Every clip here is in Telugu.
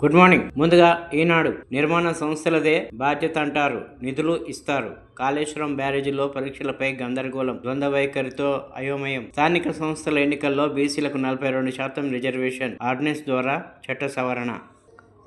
Good morning. ముందుగా ఈనాడు నిర్మాణ సంస్థలదే బాధ్యత అంటారు, నిధులు ఇస్తారు. కాళేశ్వరం బ్యారేజీలో పరీక్షలపై గందరగోళం, ద్వంద్వ వైఖరితో అయోమయం. స్థానిక సంస్థల ఎన్నికల్లో బీసీలకు 42% రిజర్వేషన్, ఆర్డినెన్స్ ద్వారా చట్ట సవరణ.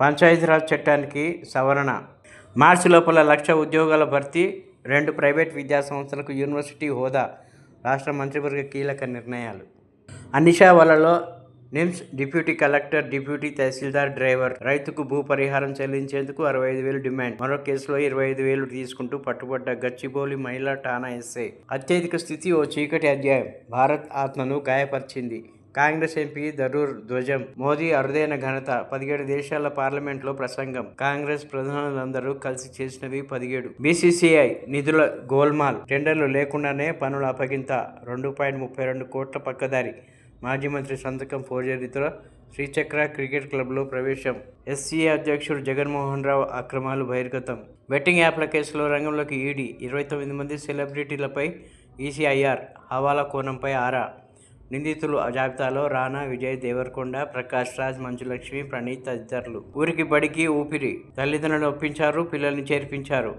పంచాయతీరాజ్ చట్టానికి సవరణ. మార్చి లోపల 1,00,000 ఉద్యోగాల భర్తీ, 2 ప్రైవేట్ విద్యా సంస్థలకు యూనివర్సిటీ హోదా. రాష్ట్ర మంత్రివర్గ కీలక నిర్ణయాలు. అన్ని శాఖలలో నిమ్స్ డిప్యూటీ కలెక్టర్, డిప్యూటీ తహసీల్దార్, డ్రైవర్. రైతుకు భూ పరిహారం చెల్లించేందుకు 65,000 డిమాండ్. మరో కేసులో 25,000 తీసుకుంటూ పట్టుబడ్డ గచ్చిబౌలి మహిళా ఠాణా ఎస్ఐ. అత్యధిక స్థితి ఓ చీకటి అధ్యాయం. భారత్ ఆత్మను గాయపరిచింది. కాంగ్రెస్ ఎంపీ థరూర్ ధ్వజం. మోదీ అరుదైన ఘనత. 17 దేశాల పార్లమెంట్లో ప్రసంగం. కాంగ్రెస్ ప్రధానులందరూ కలిసి చేసినవి 17. బీసీసీఐ నిధుల గోల్మాల్. టెండర్లు లేకుండానే పనుల అప్పగింత. 2.32 కోట్ల పక్కదారి. మాజీ మంత్రి సంతకం ఫోర్జరీతో శ్రీచక్ర క్రికెట్ క్లబ్లో ప్రవేశం. ఎస్సీఏ అధ్యక్షుడు జగన్మోహన్ రావు అక్రమాలు బహిర్గతం. బెట్టింగ్ యాప్ల కేసులో రంగంలోకి ఈడీ. 29 మంది సెలబ్రిటీలపై ఈసీఐఆర్. హవాలా కోణంపై ఆరా. నిందితులు జాబితాలో రానా, విజయ్ దేవరకొండ, ప్రకాష్ రాజ్, మంచులక్ష్మి, ప్రణీత్ తదితరులు. ఊరికి బడికి ఊపిరి. తల్లిదండ్రులను ఒప్పించారు, పిల్లల్ని చేర్పించారు.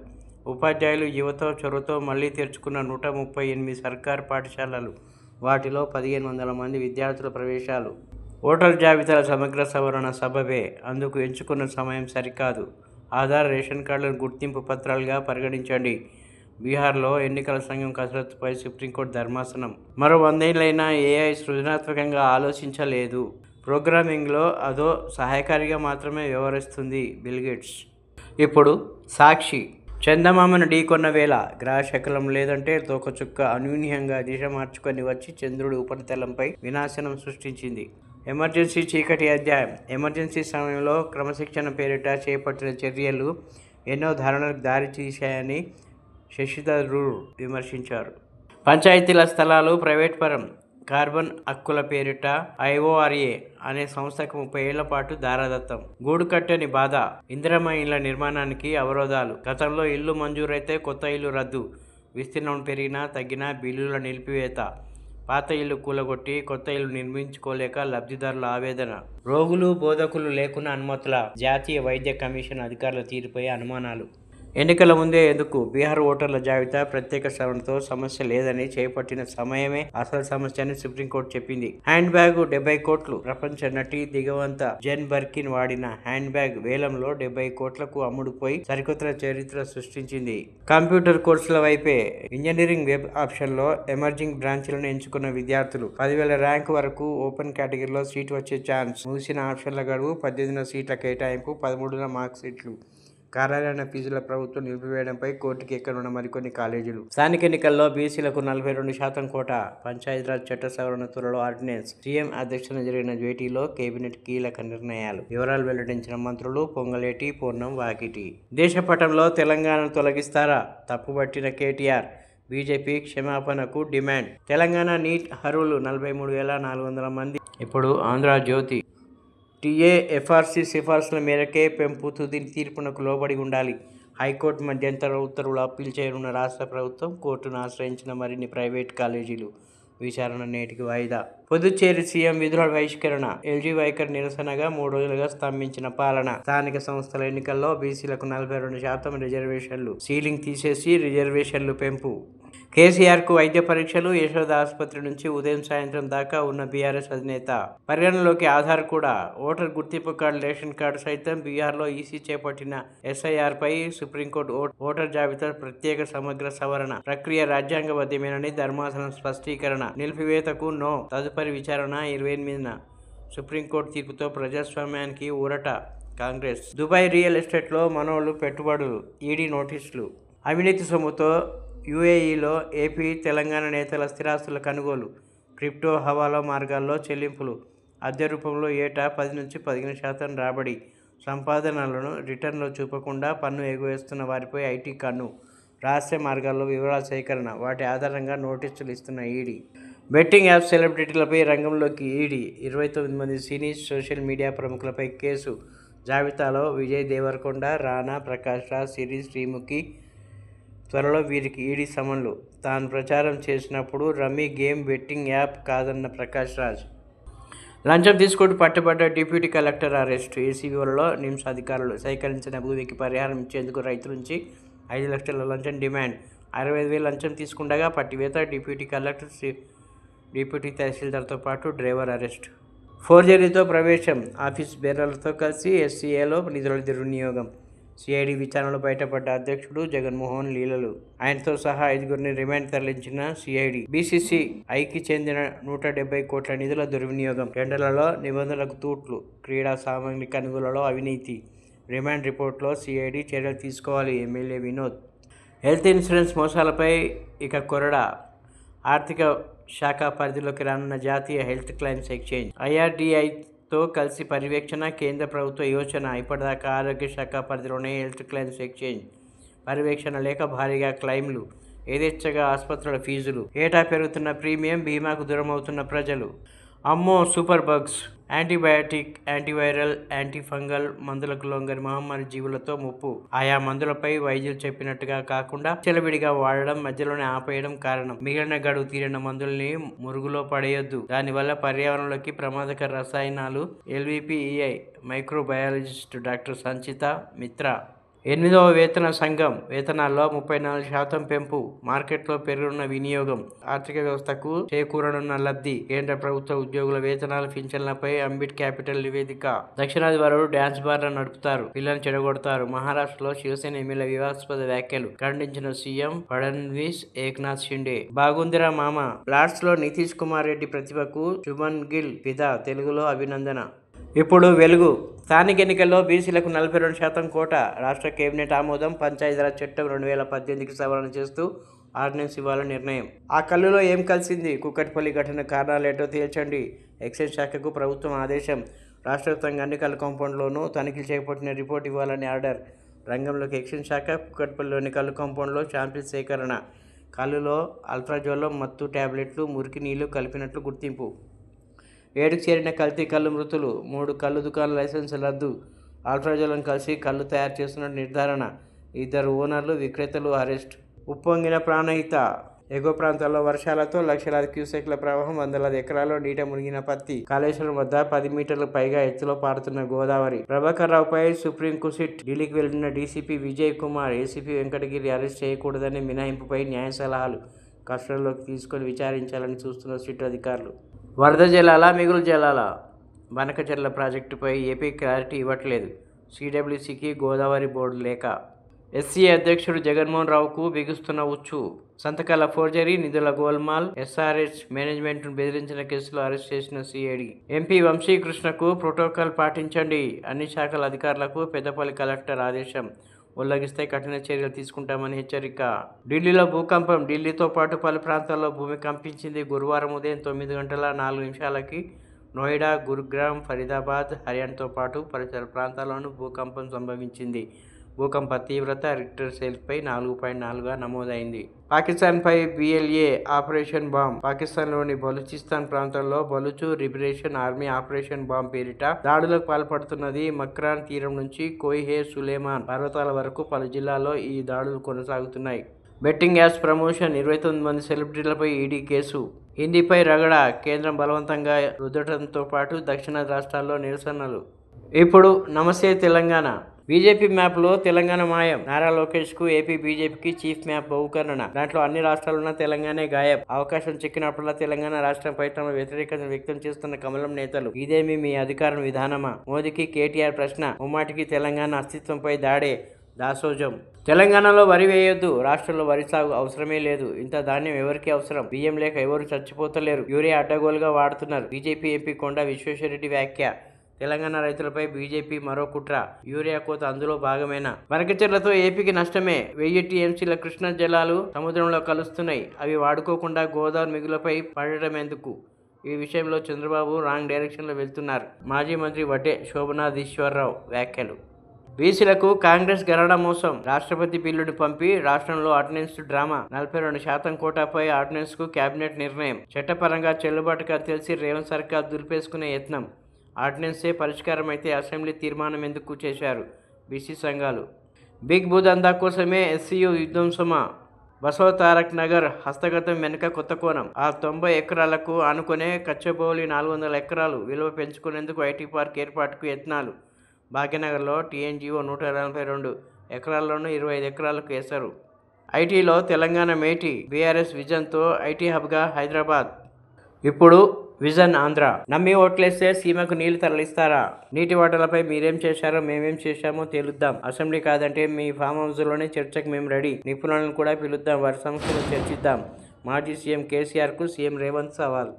ఉపాధ్యాయులు యువత చొరవతో మళ్లీ తెరుచుకున్న 138 సర్కారు పాఠశాలలు. వాటిలో 1,500 మంది విద్యార్థుల ప్రవేశాలు. ఓటర్ జాబితాల సమగ్ర సవరణ సబబే. అందుకు ఎంచుకున్న సమయం సరికాదు. ఆధార్, రేషన్ కార్డులను గుర్తింపు పత్రాలుగా పరిగణించండి. బీహార్లో ఎన్నికల సంఘం కసరత్తుపై సుప్రీంకోర్టు ధర్మాసనం. మరో 100 ఏళ్లైనా ఏఐ సృజనాత్మకంగా ఆలోచించలేదు. ప్రోగ్రామింగ్లో అదో సహాయకారిగా మాత్రమే వ్యవహరిస్తుంది. బిల్గేట్స్. ఇప్పుడు సాక్షి. చందమామను ఢీకొన్న వేళ. గ్రహశకలం లేదంటే తోకచుక్క అనూహ్యంగా దిశ మార్చుకొని వచ్చి చంద్రుడి ఉపరితలంపై వినాశనం సృష్టించింది. ఎమర్జెన్సీ చీకటి అధ్యాయం. ఎమర్జెన్సీ సమయంలో క్రమశిక్షణ పేరిట చేపట్టిన చర్యలు ఎన్నో ధారణలకు దారి తీశాయని శశి థరూర్ విమర్శించారు. పంచాయతీల స్థలాలు ప్రైవేట్ పరం. కార్బన్ హక్కుల పేరిట ఐఓఆర్ఏ అనే సంస్థకు 30 ఏళ్ల పాటు దారాదత్తం. గూడు కట్టని బాధ. ఇందిరమ్మ ఇళ్ల నిర్మాణానికి అవరోధాలు. గతంలో ఇల్లు మంజూరైతే కొత్త ఇల్లు రద్దు. విస్తీర్ణం పెరిగినా తగ్గినా బిల్లుల నిలిపివేత. పాత ఇల్లు కూలగొట్టి కొత్త ఇల్లు నిర్మించుకోలేక లబ్ధిదారుల ఆవేదన. రోగులు, బోధకులు లేకున్నా అనుమతుల. జాతీయ వైద్య కమిషన్ అధికారుల తీరుపై అనుమానాలు. ఎన్నికల ముందే ఎందుకు? బీహార్ ఓటర్ల జాబితా ప్రత్యేక సవరణతో సమస్య లేదని, చేపట్టిన సమయమే అసలు సమస్య అని సుప్రీంకోర్టు చెప్పింది. హ్యాండ్ బ్యాగ్ 70 కోట్లు. ప్రపంచ నటి దిగవంత జెన్ బర్కిన్ వాడిన హ్యాండ్ బ్యాగ్ వేలంలో 70 కోట్లకు అమ్ముడుపోయి సరికొత్త చరిత్ర సృష్టించింది. కంప్యూటర్ కోర్సుల వైపే. ఇంజనీరింగ్ వెబ్ ఆప్షన్లో ఎమర్జింగ్ బ్రాంచ్లను ఎంచుకున్న విద్యార్థులు. 10,000 ర్యాంకు వరకు ఓపెన్ కేటగిరీలో సీటు వచ్చే ఛాన్స్. ముగిసిన ఆప్షన్ల గడువు. 18న సీట్ల కేటాయింపు. 13న మార్క్ షీట్లు. ఖరారైన ఫీజుల ప్రభుత్వం నిలిపివేయడంపై కోర్టుకి ఎక్కనున్న మరికొన్ని కాలేజీలు. స్థానిక ఎన్నికల్లో బీసీలకు 42% కోటా. పంచాయతీరాజ్ చట్ట సవరణ త్వరలో ఆర్డినెన్స్. సీఎం అధ్యక్షతన జరిగిన భేటీలో కేబినెట్ కీలక నిర్ణయాలు. వివరాలు వెల్లడించిన మంత్రులు పొంగలేటి, పొన్నం, వాకిటి. దేశ పటంలో తెలంగాణను తొలగిస్తారా? తప్పుబట్టిన కేటీఆర్. బీజేపీ క్షమాపణకు డిమాండ్. తెలంగాణ నీట్ అర్హులు 43,400 మంది. ఇప్పుడు ఆంధ్రజ్యోతి. టీఏఎఫ్ఆర్సీ సిఫార్సుల మేరకే పెంపు. తుది తీర్పునకు లోబడి ఉండాలి. హైకోర్టు మధ్యంతర ఉత్తర్వులు అప్పీల్ చేయనున్న రాష్ట్ర ప్రభుత్వం. కోర్టును ఆశ్రయించిన మరిన్ని ప్రైవేట్ కాలేజీలు. విచారణ నేటికి వాయిదా. పుదుచ్చేరి సీఎం విధుల బహిష్కరణ. ఎల్జీ వైఖరి నిరసనగా 3 రోజులుగా స్తంభించిన పాలన. స్థానిక సంస్థల ఎన్నికల్లో బీసీలకు 42% రిజర్వేషన్లు. సీలింగ్ తీసేసి రిజర్వేషన్లు పెంపు. కేసీఆర్కు వైద్య పరీక్షలు. యశోద ఆసుపత్రి నుంచి ఉదయం సాయంత్రం దాకా ఉన్న బీఆర్ఎస్ అధినేత. పరిగణలోకి ఆధార్ కూడా. ఓటర్ గుర్తింపు కార్డు, రేషన్ కార్డు సైతం. బీహార్లో ఈసీ చేపట్టిన ఎస్ఐఆర్పై సుప్రీంకోర్టు ఓటర్ జాబితా ప్రత్యేక సమగ్ర సవరణ ప్రక్రియ రాజ్యాంగబద్ధమేనని ధర్మాసనం స్పష్టీకరణ. నిలిపివేతకు నో. తదుపరి విచారణ 28న. సుప్రీంకోర్టు తీర్పుతో ప్రజాస్వామ్యానికి ఊరట. కాంగ్రెస్. దుబాయ్ రియల్ ఎస్టేట్లో మనోళ్లు పెట్టుబడులు. ఈడీ నోటీసులు. అవినీతి సొమ్ముతో యూఏఈలో ఏపీ, తెలంగాణ నేతల స్థిరాస్తుల కొనుగోలు. క్రిప్టో, హవాలా మార్గాల్లో చెల్లింపులు. అద్దె రూపంలో ఏటా 10-15% రాబడి. సంపాదనలను రిటర్న్లో చూపకుండా పన్ను ఎగవేస్తున్న వారిపై ఐటీ కన్ను. రహస్య మార్గాల్లో వివరాల సేకరణ. వాటి ఆధారంగా నోటీసులు ఇస్తున్న ఈడీ. బెట్టింగ్ యాప్ సెలబ్రిటీలపై రంగంలోకి ఈడీ. 29 మంది సినీ, సోషల్ మీడియా ప్రముఖులపై కేసు. జాబితాలో విజయ్ దేవరకొండ, రానా, ప్రకాష్ రాజ్, సిరి, శ్రీముఖి. త్వరలో వీరికి ఈడీ సమన్లు. తాను ప్రచారం చేసినప్పుడు రమ్మీ గేమ్ బెట్టింగ్ యాప్ కాదన్న ప్రకాష్ రాజ్. లంచం తీసుకుంటూ పట్టుబడ్డ డిప్యూటీ కలెక్టర్ అరెస్ట్. ఏసీబీలో నిమ్స్ అధికారులు సేకరించిన భూమికి పరిహారం ఇచ్చేందుకు రైతు నుంచి 5 లక్షల లంచం డిమాండ్. 65,000 లంచం తీసుకుండగా పట్టివేత. డిప్యూటీ కలెక్టర్, డిప్యూటీ తహసీల్దార్తో పాటు డ్రైవర్ అరెస్ట్. ఫోర్జరీతో ప్రవేశం. ఆఫీస్ బేరర్లతో కలిసి ఎస్సీఏలో నిధుల దుర్వినియోగం. సిఐడి విచారణలో బయటపడ్డ అధ్యక్షుడు జగన్మోహన్ లీలలు. ఆయనతో సహా 5గురిని రిమాండ్ తరలించిన సిఐడి. బీసీసీఐకి చెందిన 170 కోట్ల నిధుల దుర్వినియోగం. టెండర్లలో నిబంధనలకు తూట్లు. క్రీడా సామాగ్రి కొనుగోలులో అవినీతి. రిమాండ్ రిపోర్టులో సిఐడి చర్యలు తీసుకోవాలి. ఎమ్మెల్యే వినోద్. హెల్త్ ఇన్సూరెన్స్ మోసాలపై ఇక కొరడా. ఆర్థిక శాఖ పరిధిలోకి రానున్న జాతీయ హెల్త్ క్లెయిమ్స్ ఎక్స్చేంజ్ ఐఆర్డీఐతో కలిసి పర్యవేక్షణ. కేంద్ర ప్రభుత్వ యోచన. ఇప్పటిదాకా ఆరోగ్య శాఖ పరిధిలోనే హెల్త్ క్లెయిమ్స్ ఎక్స్చేంజ్ పర్యవేక్షణ లేక భారీగా క్లెయిమ్లు. యథేచ్ఛగా ఆసుపత్రుల ఫీజులు. ఏటా పెరుగుతున్న ప్రీమియం. బీమాకు దూరమవుతున్న ప్రజలు. అమ్మో super bugs. Antibiotic, antiviral, antifungal మందులకు లొంగని మహమ్మారి జీవులతో ముప్పు. ఆయా మందులపై వైద్యులు చెప్పినట్టుగా కాకుండా చెలవిడిగా వాడడం, మధ్యలోనే ఆపేయడం కారణం. మిగిలిన గడువు తీరిన మందుల్ని మురుగులో పడేయొద్దు. దానివల్ల పర్యావరణంలోకి ప్రమాదకర రసాయనాలు. ఎల్వీపీఈఐ మైక్రోబయాలజిస్ట్ డాక్టర్ సంచిత మిత్రా. 8వ వేతన సంఘం. వేతనాల్లో 34% పెంపు. మార్కెట్లో పెరుగుతున్న వినియోగం. ఆర్థిక వ్యవస్థకు చేకూరనున్న లబ్ధి. కేంద్ర ప్రభుత్వ ఉద్యోగుల వేతనాలు, పింఛన్లపై అంబిట్ క్యాపిటల్ నివేదిక. దక్షిణాది వారు డ్యాన్స్ బార్లు నడుపుతారు, పిల్లల్ని చెడగొడతారు. మహారాష్ట్రలో శివసేన ఎమ్మెల్యే వివాదాస్పద వ్యాఖ్యలు ఖండించిన సీఎం ఫడ్నవీస్, ఏక్నాథ్ షిండే. బాగుందిరా మామ. ప్లాట్స్ లో నితీష్ కుమార్ రెడ్డి ప్రతిభకు శుభన్ గిల్ ఫిదా. తెలుగులో అభినందన. ఇప్పుడు వెలుగు. స్థానిక ఎన్నికల్లో బీసీలకు 42% కోటా. రాష్ట్ర కేబినెట్ ఆమోదం. పంచాయతీరాజ్ చట్టం 2018కి సవరణ చేస్తూ ఆర్డినెన్స్ ఇవ్వాలని నిర్ణయం. ఆ కల్లులో ఏం కలిసింది? కుక్కట్పల్లి ఘటన కారణాలేంటో తేల్చండి. ఎక్సైజ్ శాఖకు ప్రభుత్వం ఆదేశం. రాష్ట్ర వ్యాప్తంగా అన్ని కల్లు కాంపౌండ్లోనూ తనిఖీలు చేపట్టిన రిపోర్ట్ ఇవ్వాలని ఆర్డర్. రంగంలోకి ఎక్సైజ్ శాఖ. కుక్కట్పల్లిలోని కల్లు కాంపౌండ్లో శాంపిల్ సేకరణ. కల్లులో అల్ట్రాజోలం, మత్తు టాబ్లెట్లు, మురికి నీళ్లు కలిపినట్లు గుర్తింపు. 7కు చేరిన కల్తీ కల్లు మృతులు. 3 కల్లు దుకాణాల లైసెన్సు రద్దు. అల్ట్రాజోలం కలిసి కల్లు తయారు చేస్తున్నట్టు నిర్ధారణ. 2 ఓనర్లు, విక్రేతలు అరెస్ట్. ఉప్పొంగిన ప్రాణహిత. ఎగువ ప్రాంతాల్లో వర్షాలతో లక్షలాది క్యూసెక్ల ప్రవాహం. వందలాది ఎకరాల్లో నీట మునిగిన పత్తి. కాళేశ్వరం వద్ద 10 మీటర్లకు పైగా ఎత్తులో పారుతున్న గోదావరి. ప్రభాకర్ రావుపై సుప్రీంకు సిట్. ఢిల్లీకి వెళ్లిన DCP Vijay Kumar. ACP Venkatagiri arrest చేయకూడదని మినహాయింపుపై న్యాయ సలహాలు. కస్టడీలోకి తీసుకొని విచారించాలని చూస్తున్న సిట్ అధికారులు. వరద జలాలా, మిగులు జలాలా? బనకచెర్ల ప్రాజెక్టుపై ఏపీ క్లారిటీ ఇవ్వట్లేదు. సిడబ్ల్యూసీకి గోదావరి బోర్డు లేఖ. ఎస్సీఏ అధ్యక్షుడు జగన్మోహన్ రావుకు బిగుస్తున్న ఉచ్చు. సంతకాల ఫోర్జరీ, నిధుల గోల్మాల్. ఎస్ఆర్హెచ్ మేనేజ్మెంట్ను బెదిరించిన కేసులో అరెస్ట్ చేసిన సిఐడి. ఎంపీ వంశీకృష్ణకు ప్రోటోకాల్ పాటించండి. అన్ని శాఖల అధికారులకు పెద్దపల్లి కలెక్టర్ ఆదేశం. ఉల్లంఘిస్తే కఠిన చర్యలు తీసుకుంటామని హెచ్చరిక. ఢిల్లీలో భూకంపం. ఢిల్లీతో పాటు పలు ప్రాంతాల్లో భూమి కంపించింది. గురువారం ఉదయం 9:04 నోయిడా, గురుగ్రామ్, ఫరీదాబాద్, హర్యానాతో పాటు పరిసర ప్రాంతాల్లోనూ భూకంపం సంభవించింది. భూకంప తీవ్రత రిక్టర్ స్కేల్పై 4.4గా నమోదైంది. పాకిస్తాన్పై BLA ఆపరేషన్ బాంబ్. పాకిస్తాన్లోని బలూచిస్తాన్ ప్రాంతంలో బలూచు లిబరేషన్ ఆర్మీ ఆపరేషన్ బాంబ్ పేరిట దాడులకు పాల్పడుతున్నది. మక్రాన్ తీరం నుంచి కోహ్ఏ సులేమాన్ పర్వతాల వరకు పలు జిల్లాల్లో ఈ దాడులు కొనసాగుతున్నాయి. Betting apps promotion. 29 మంది సెలబ్రిటీలపై ఈడీ కేసు. హిందీపై రగడ. కేంద్రం బలవంతంగా రుద్దడంతో పాటు దక్షిణాది రాష్ట్రాల్లో నిరసనలు. ఇప్పుడు నమస్తే తెలంగాణ. బీజేపీ మ్యాప్లో తెలంగాణ మాయం. నారా లోకేష్కు ఏపీ బీజేపీకి చీఫ్ మ్యాప్ బహుకరణ. దాంట్లో అన్ని రాష్ట్రాలున్న తెలంగాణే గాయబ్. అవకాశం చిక్కినప్పుడల్లా తెలంగాణ రాష్ట్రంపై తమ వ్యతిరేకతను వ్యక్తం చేస్తున్న కమలం నేతలు. ఇదేమి మీ అధికారం విధానమా? మోదీకి కేటీఆర్ ప్రశ్న. ముమ్మాటికి తెలంగాణ అస్తిత్వంపై దాడే. దాసోజం. తెలంగాణలో వరి వేయొద్దు. రాష్ట్రంలో వరి సాగు అవసరమే లేదు. ఇంత ధాన్యం ఎవరికి అవసరం? బియ్యం లేక ఎవరు చచ్చిపోతలేరు. యూరియా అడ్డగోలుగా వాడుతున్నారు. బీజేపీ ఎంపీ కొండా విశ్వేశ్వరరెడ్డి వ్యాఖ్య. తెలంగాణ రైతులపై బీజేపీ మరో కుట్ర. యూరియా కోత అందులో భాగమేనా? బనకచెర్లతో ఏపీకి నష్టమే. 1000 టీఎంసీల కృష్ణా జలాలు సముద్రంలో కలుస్తున్నాయి. అవి వాడుకోకుండా గోదావరి మిగులపై పడటం ఎందుకు? ఈ విషయంలో చంద్రబాబు రాంగ్ డైరెక్షన్లో వెళ్తున్నారు. మాజీ మంత్రి వడ్డే శోభనాధీశ్వరరావు వ్యాఖ్యలు. బీసీలకు కాంగ్రెస్ గరడ మోసం. రాష్ట్రపతి బిల్లును పంపి రాష్ట్రంలో ఆర్డినెన్స్ డ్రామా. 42% కోటాపై ఆర్డినెన్స్కు కేబినెట్ నిర్ణయం. చట్టపరంగా చెల్లుబాటుగా తెలిసి రేవంత్ సర్కార్ దులిపేసుకునే యత్నం. ఆర్డినెన్సే పరిష్కారం అయితే అసెంబ్లీ తీర్మానం ఎందుకు చేశారు బీసీ సంఘాలు? బిగ్ భూ దందా కోసమే ఎస్సీయూ విధ్వంసమా? బసవ తారక్ నగర్ హస్తగతం వెనుక కొత్త కోణం. ఆ 90 ఎకరాలకు ఆనుకునే కచ్చబౌలి 400 ఎకరాలు విలువ పెంచుకునేందుకు ఐటీ పార్క్ ఏర్పాటుకు యత్నాలు. భాగ్యనగర్లో టీఎన్జీఓ 182 ఎకరాల్లోనూ 25 ఎకరాలకు ఎసరు. ఐటీలో తెలంగాణ మేటి. బీఆర్ఎస్ విజన్తో ఐటీ హబ్గా హైదరాబాద్. ఇప్పుడు విజన్ ఆంధ్ర. నమ్మి ఓట్లేస్తే సీమకు నీళ్లు తరలిస్తారా? నీటి వాటాలపై మీరేం చేశారో మేమేం చేశామో తేలుద్దాం. అసెంబ్లీ కాదంటే మీ ఫామ్ హౌస్లోనే చర్చకు మేము రెడీ. నిపుణులను కూడా పిలుద్దాం. వారి సమస్యలు చర్చిద్దాం. మాజీ సీఎం కేసీఆర్కు సీఎం రేవంత్ సవాల్.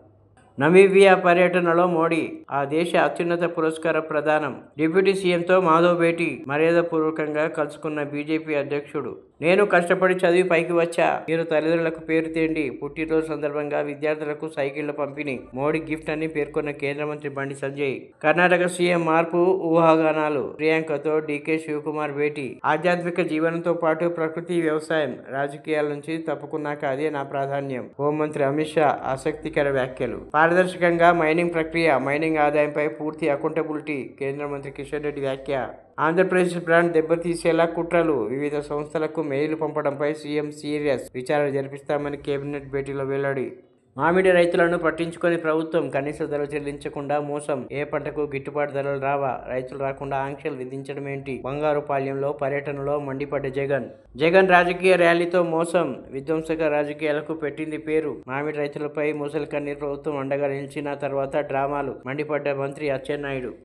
నమీబియా పర్యటనలో మోడీ. ఆ దేశ అత్యున్నత పురస్కార ప్రదానం. డిప్యూటీ సీఎంతో మాధవ్ భేటీ. మర్యాదపూర్వకంగా కలుసుకున్న బీజేపీ అధ్యక్షుడు. నేను కష్టపడి చదివి పైకి వచ్చా. మీరు తల్లిదండ్రులకు పేరు తేండి. పుట్టినరోజు సందర్భంగా విద్యార్థులకు సైకిళ్ల పంపిణీ. మోడీ గిఫ్ట్ అని పేర్కొన్న కేంద్ర మంత్రి బండి సంజయ్. కర్ణాటక సీఎం మార్పు ఊహాగానాలు. ప్రియాంకతో డీకే శివకుమార్ భేటీ. ఆధ్యాత్మిక జీవనంతో పాటు ప్రకృతి, వ్యవసాయం, రాజకీయాల నుంచి తప్పుకున్నాక అదే నా ప్రాధాన్యం. హోంమంత్రి అమిత్ షా ఆసక్తికర వ్యాఖ్యలు. పారదర్శకంగా మైనింగ్ ప్రక్రియ. మైనింగ్ ఆదాయంపై పూర్తి అకౌంటబిలిటీ. కేంద్ర మంత్రి కిషన్ రెడ్డి వ్యాఖ్య. ఆంధ్రప్రదేశ్ బ్రాండ్ దెబ్బతీసేలా కుట్రలు. వివిధ సంస్థలకు మెయిల్ పంపడంపై సీఎం సీరియస్. విచారణ జరిపిస్తామని కేబినెట్ భేటీలో వెల్లడి. మామిడి రైతులను పట్టించుకొని ప్రభుత్వం. కనీస ధరలు చెల్లించకుండా మోసం. ఏ పంటకు గిట్టుబాటు ధరలు రావా? రైతులు రాకుండా ఆంక్షలు విధించడం ఏంటి? బంగారుపాళ్యంలో పర్యటనలో మండిపడ్డ జగన్. జగన్ రాజకీయ ర్యాలీతో మోసం. విధ్వంసక రాజకీయాలకు పెట్టింది పేరు. మామిడి రైతులపై ముసలి కన్నీర్ ప్రభుత్వం అండగా నిలిచిన తర్వాత డ్రామాలు. మండిపడ్డ మంత్రి అచ్చెన్నాయుడు.